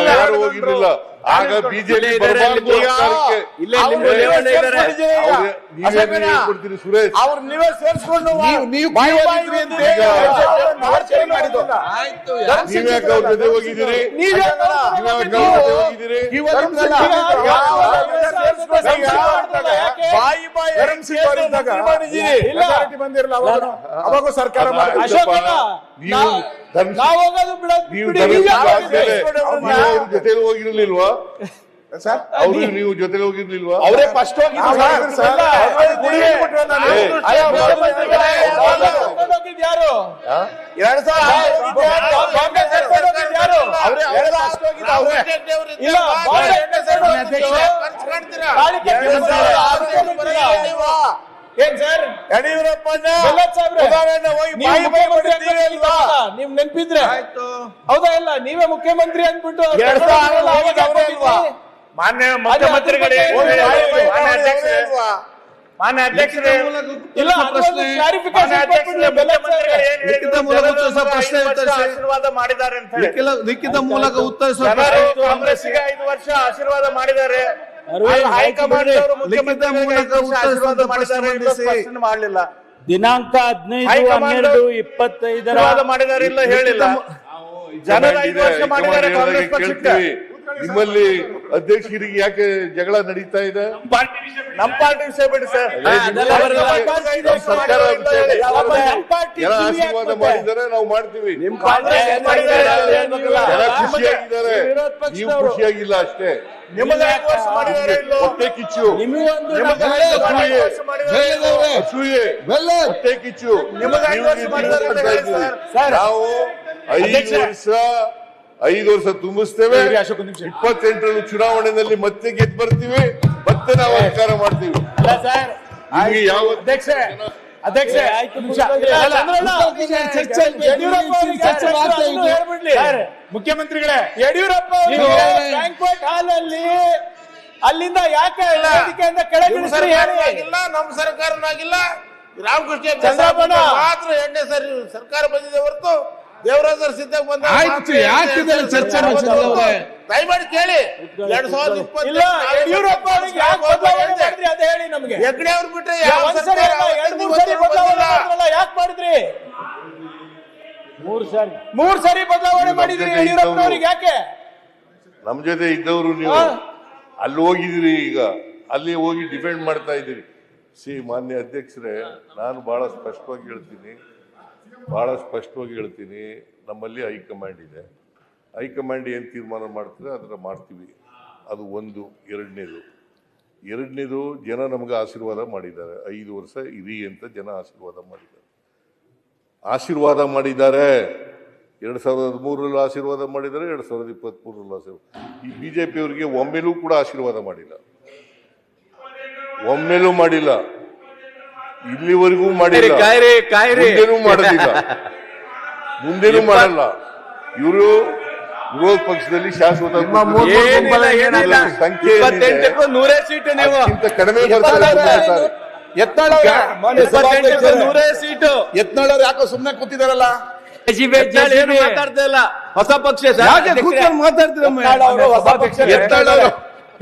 ಯಾರು ಹೋಗಿರ್ಲಿಲ್ಲ. ಆಗ ಬಿಜೆಪಿ ಬರಬಾರ್ದು ಕೊಡ್ತೀರಿ ಸುರೇಶ್, ಅವ್ರು ನೀವೇ ಸೇರಿಸ್ಕೊಂಡು ನೀವ್ಯಾಕೆ ಅವ್ರ ಜೊತೆ ಹೋಗಿದ್ದೀರಿ? ಅವಾಗ ಸರ್ಕಾರ ಜೊತೆ ಹೋಗಿರ್ಲಿಲ್ವಾ ಸರ್? ಅವರು ನೀವು ಜೊತೆಲಿ ಹೋಗಿರ್ಲಿಲ್ವಾ? ಅವರೇ ಫಸ್ಟ್ ಹೋಗಿದ್ರು. ಏನ್ ಸರ್ ಯಡಿಯೂರಪ್ಪ ನಿಮ್ ನೆನ್ಪಿದ್ರೆ ಹೌದಾ? ಇಲ್ಲ ನೀವೇ ಮುಖ್ಯಮಂತ್ರಿ ಅಂದ್ಬಿಟ್ಟು ಮಾನ್ಯ ಮುಖ್ಯಮಂತ್ರಿಗಳೇ, ಮಾನ್ಯ ಅಧ್ಯಕ್ಷರೇ, ಆಶೀರ್ವಾದ ಮಾಡಿದ್ದಾರೆ ಅಂತ ಲಿಖಿತ ಮೂಲಕ ಉತ್ತರಿಸುವ ಕಾಂಗ್ರೆಸ್ಗೆ 5 ವರ್ಷ ಆಶೀರ್ವಾದ ಮಾಡಿದ್ದಾರೆ. ಹೈಕಮಾಂಡ್ ಅವರು ಮುಖ್ಯಮಂತ್ರಿ ಆಶೀರ್ವಾದ ಮಾಡಿದ್ದಾರೆ, ಮಾಡಲಿಲ್ಲ. ದಿನಾಂಕ 15/12/25 ಮಾಡಿದ್ದಾರೆ, ಇಲ್ಲ ಹೇಳಿಲ್ಲ. ಜನರ 5 ವರ್ಷ ಮಾಡಿದ್ದಾರೆ ಕಾಂಗ್ರೆಸ್ ಪಕ್ಷಕ್ಕೆ. ನಿಮ್ಮಲ್ಲಿ ಅಧ್ಯಕ್ಷರಿಗೆ ಯಾಕೆ ಜಗಳ ನಡೀತಾ ಇದೆ? ನಮ್ಮ ಪಾರ್ಟಿ ವಿಷಯ ಬಿಡಿ ಸರ್. ಸರ್ಕಾರ ಜನ ಆಶೀರ್ವಾದ ಮಾಡಿದ್ದಾರೆ, ನಾವು ಮಾಡ್ತೀವಿ. ಜನ ಖುಷಿಯಾಗಿದ್ದಾರೆ, ನೀವು ಖುಷಿಯಾಗಿಲ್ಲ ಅಷ್ಟೇ. ಹೊಟ್ಟೆ ಕಿಚ್ಚು, ಹೊಟ್ಟೆ ಕಿಚ್ಚು. ನಾವು 5 ವರ್ಷ ತುಂಬಿಸ್ತೇವೆ. 28ರಲ್ಲಿ ಚುನಾವಣೆಯಲ್ಲಿ ಮತ್ತೆ ಗೆದ್ದು ಬರ್ತೀವಿ, ಮತ್ತೆ ನಾವು ಅಧಿಕಾರ ಮಾಡ್ತೀವಿ. ನಿಮಗೆ ಯಾವ ಮುಖ್ಯಮಂತ್ರಿಗಳೇ, ಯಡಿಯೂರಪ್ಪ ಬ್ಯಾಂಕ್ವೆಟ್ ಹಾಲ್ ಅಲ್ಲಿ ಅಲ್ಲಿಂದ ಯಾಕೆ ಕೆಳಗಿಳಿಸಿಲ್ಲ? ನಮ್ಮ ಸರ್ಕಾರನಾಗಿಲ್ಲ, ರಾಮಕೃಷ್ಣ ಚಂದ್ರಬಾಬು ಮಾತ್ರ 2ನೇ ಸರಿ ಸರ್ಕಾರ ಬಂದಿದೆ ಹೊರತು ದೇವರಾಜ ಸಿದ್ದಾಗ ಬಂದ ಚರ್ಚೆ ದಯಮಾಡಿ ಕೇಳಿ. 2020 ಯಡಿಯೂರಪ್ಪ ಅದೇ ಹೇಳಿ ನಮ್ಗೆ. ಹೆಗ್ಡೆ ಅವ್ರು ಬಿಟ್ರೆ ಯಾಕೆ ಮಾಡಿದ್ರಿ? 3 ಸರಿ ಬದಲಾವಣೆ ಮಾಡಿದ್ರಿ ಯಡಿಯೂರಪ್ಪನವ್ರಿಗೆ ಯಾಕೆ? ನಮ್ ಜೊತೆ ಇದ್ದವರು ನೀವು ಅಲ್ಲಿ ಹೋಗಿದ್ದೀರಿ, ಈಗ ಅಲ್ಲಿ ಹೋಗಿ ಡಿಫೆಂಡ್ ಮಾಡ್ತಾ ಇದ್ದೀರಿ. ಮಾನ್ಯ ಅಧ್ಯಕ್ಷರೇ, ನಾನು ಬಹಳ ಸ್ಪಷ್ಟವಾಗಿ ಹೇಳ್ತೀನಿ, ನಮ್ಮಲ್ಲಿ ಹೈಕಮಾಂಡ್ ಇದೆ. ಹೈಕಮಾಂಡ್ ಏನು ತೀರ್ಮಾನ ಮಾಡ್ತಾರೆ ಅದನ್ನ ಮಾಡ್ತೀವಿ. ಅದು ಒಂದು. ಎರಡನೇದು ಜನ ನಮ್ಗೆ ಆಶೀರ್ವಾದ ಮಾಡಿದ್ದಾರೆ. 5 ವರ್ಷ ಇರಿ ಅಂತ ಜನ ಆಶೀರ್ವಾದ ಮಾಡಿದ್ದಾರೆ. 2013ರಲ್ಲಿ ಆಶೀರ್ವಾದ ಮಾಡಿದ್ದಾರೆ, 2023ರಲ್ಲಿ ಆಶೀರ್ವಾದ. ಈ ಬಿಜೆಪಿ ಅವರಿಗೆ ಒಮ್ಮೆಲೂ ಕೂಡ ಆಶೀರ್ವಾದ ಮಾಡಿಲ್ಲ, ಇಲ್ಲಿವರೆಗೂ ಮಾಡಿಲ್ಲ, ಮುಂದೇನೂ ಮಾಡಲ್ಲ. ಇವರು ವಿರೋಧ ಪಕ್ಷದಲ್ಲಿ ಶಾಶ್ವತ ಸಂಖ್ಯೆ 100 ಸೀಟು ನೀವು ಕಡಿಮೆ ಬರ್ತಾರೆ. ಯತ್ನಾಳ್ ಯಾಕೋ ಸುಮ್ಮನೆ ಕೂತಿದಾರಲ್ಲ, ಮಾತಾಡ್ತಾ ಇಲ್ಲ. ಹೊಸ ಪಕ್ಷ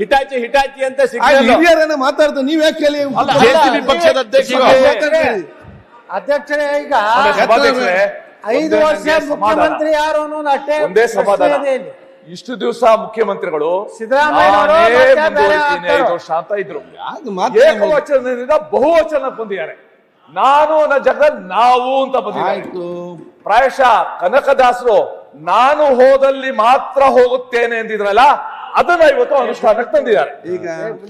ಹಿಟಾಚಿ ಅಂತ ಮಾತಾಡ್ತಾರೆ. ನೀವ್ ಯಾಕೆ ಕೇಳಿ? ಪಕ್ಷದ ಅಧ್ಯಕ್ಷರೇ, ಈಗ 5 ವರ್ಷ ಮುಖ್ಯಮಂತ್ರಿ ಯಾರು ಅನ್ನೋದು ಅಷ್ಟೇ ಒಂದೇ ಸಮಾಧಾನ. ಇಷ್ಟು ದಿವಸ ಮುಖ್ಯಮಂತ್ರಿಗಳು ಸಿದ್ದರಾಮಯ್ಯ 5 ವರ್ಷ ಅಂತ ಇದ್ರು. ಏಕವಚನದಿಂದ ಬಹುವಚನ ಬಂದಿದ್ದಾರೆ. ನಾನು ನನ್ನ ಜಾಗದಲ್ಲಿ ನಾವು ಅಂತ ಬಂದಿದ್ದಾರೆ. ಪ್ರಾಯಶಃ ಕನಕದಾಸರು ನಾನು ಹೋದಲ್ಲಿ ಮಾತ್ರ ಹೋಗುತ್ತೇನೆ ಎಂದಿದ್ರಲ್ಲ, ಅದನ್ನ ಇವತ್ತು ಅನುಷ್ಠಾನಕ್ಕೆ ತಂದಿದ್ದಾರೆ. ಈಗ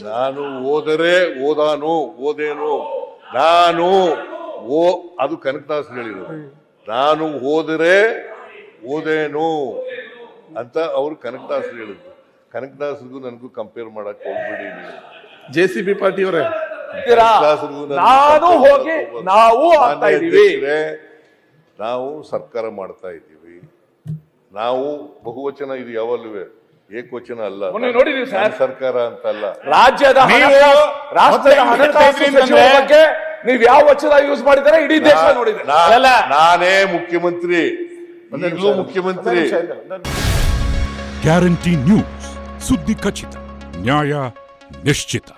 ನಾನು ಹೋದರೆ ಓದೇನು, ನಾನು ಅದು ಕನಕದಾಸರು ಹೇಳಿರೋದು. ನಾನು ಹೋದರೆ ಓದೇನು ಅಂತ ಅವ್ರು ಕನಕದಾಸರು ಹೇಳಿದ್ರು. ಕನಕದಾಸರಿಗೂ ನನಗೂ ಕಂಪೇರ್ ಮಾಡಕ್ ಹೋಗ್ಬಿಡಿ ನೀವು. JCB ಪಾರ್ಟಿ ಅವರೇ, ನಾನು ಹೋಗಿ ನಾವು ಆಗ್ತಾ ಇದೀವಿ. ನಾವು ಸರ್ಕಾರ ಮಾಡ್ತಾ ಇದ್ದೀವಿ. ನಾವು ಬಹುವಚನ ಇದು ಯಾವಾಗಲೂ ಏಕವಚನ ಅಲ್ಲ. ನೋಡಿದೀವಿ ಸರ್, ಸರ್ಕಾರ ಅಂತ ಅಲ್ಲ. ರಾಜ್ಯದ ರಾಷ್ಟ್ರದ ಹಣಕಾಸು ಸಚಿವರ ಬಗ್ಗೆ ನೀವು ಯಾವ ವಚನ ಯೂಸ್ ಮಾಡಿದರೆ ಇಡೀ ದೇಶ ನೋಡಿದೆ. ನಾನೇ ಮುಖ್ಯಮಂತ್ರಿ, ಈಗಲೂ ಮುಖ್ಯಮಂತ್ರಿ. ಗ್ಯಾರಂಟಿ ನ್ಯೂಸ್, ಸುದ್ದಿ ಖಚಿತ, ನ್ಯಾಯ ನಿಶ್ಚಿತ.